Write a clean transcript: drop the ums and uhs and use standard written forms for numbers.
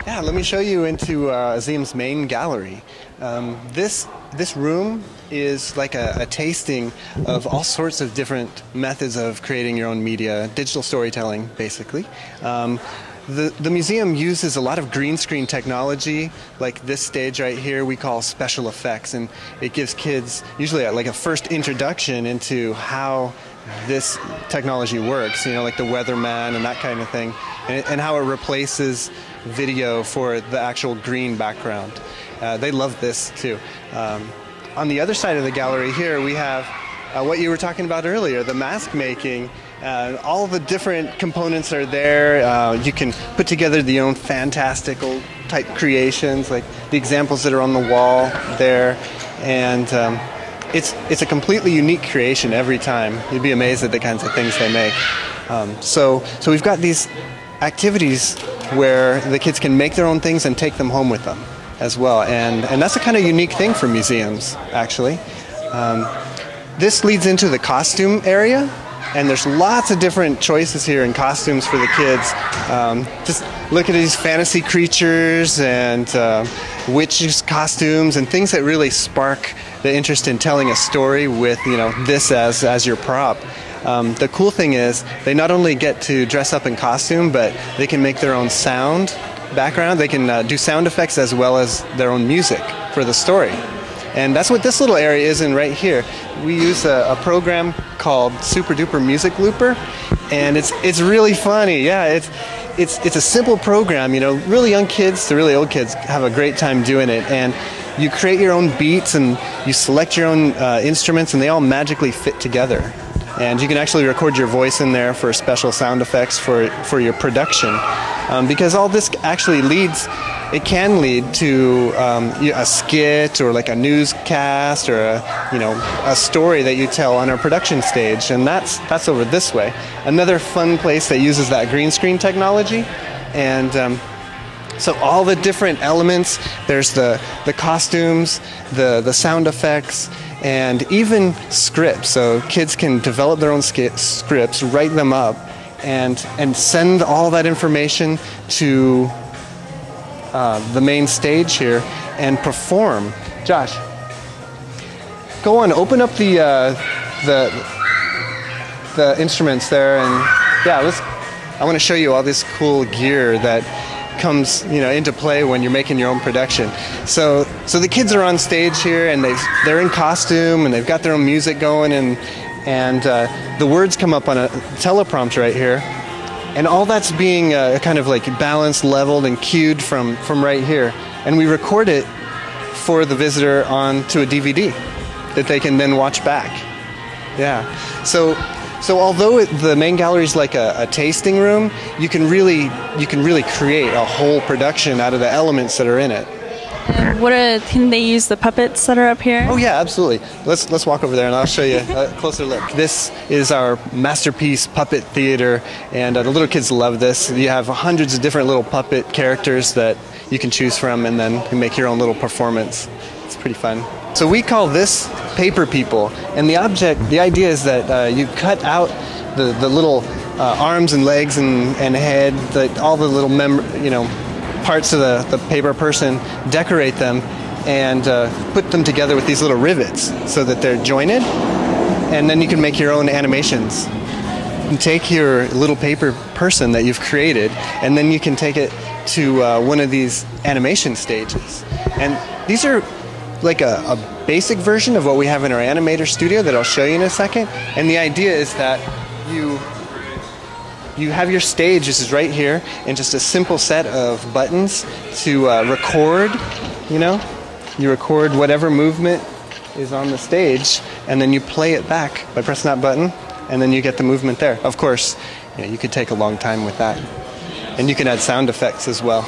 Yeah, let me show you into Zeum's Main Gallery. This room is like a tasting of all sorts of different methods of creating your own media, digital storytelling, basically. The museum uses a lot of green screen technology, like this stage right here we call special effects, and it gives kids usually like a first introduction into how this technology works, you know, like the weatherman and that kind of thing, and how it replaces video for the actual green background. They love this too. On the other side of the gallery here we have what you were talking about earlier, the mask making. All the different components are there. You can put together your own fantastical type creations, like the examples that are on the wall there, and it's a completely unique creation every time. You'd be amazed at the kinds of things they make. So we've got these activities where the kids can make their own things and take them home with them as well, and that's a kind of unique thing for museums, actually. This leads into the costume area. And there's lots of different choices here in costumes for the kids. Just look at these fantasy creatures and witches' costumes and things that really spark the interest in telling a story with, you know, this as your prop. The cool thing is they not only get to dress up in costume, but they can make their own sound background. They can do sound effects as well as their own music for the story. And that's what this little area is in right here. We use a program called Super Duper Music Looper, and it's really funny. Yeah, it's a simple program. You know, really young kids to really old kids have a great time doing it. And you create your own beats and you select your own instruments, and they all magically fit together. And you can actually record your voice in there for special sound effects for your production, because all this actually it can lead to a skit or like a newscast or a story that you tell on our production stage, and that's over this way. Another fun place that uses that green screen technology, and so all the different elements. There's the costumes, the sound effects, and even scripts. So kids can develop their own scripts, write them up, and send all that information to the main stage here and perform. Josh, go on, open up the instruments there, and yeah, I want to show you all this cool gear that comes, you know, into play when you're making your own production. So the kids are on stage here, and they're in costume, and they've got their own music going, and the words come up on a teleprompter right here. And all that's being kind of like balanced, leveled, and cued from right here. And we record it for the visitor onto a DVD that they can then watch back. Yeah. So although the main gallery is like a tasting room, you can really create a whole production out of the elements that are in it. Can they use the puppets that are up here? Oh yeah, absolutely. Let's walk over there and I'll show you a closer look. This is our masterpiece puppet theater, and the little kids love this. You have hundreds of different little puppet characters that you can choose from, and then you make your own little performance. It's pretty fun. So we call this paper people, and the idea is that you cut out the little arms and legs and head, all the little parts of the paper person, decorate them, and put them together with these little rivets so that they're jointed, and then you can make your own animations. You take your little paper person that you've created, and then you can take it to one of these animation stages. And these are like a basic version of what we have in our animator studio that I'll show you in a second. And the idea is that you have your stage, this is right here, and just a simple set of buttons to record, you record whatever movement is on the stage, and then you play it back by pressing that button, and then you get the movement there. Of course, you could take a long time with that. And you can add sound effects as well.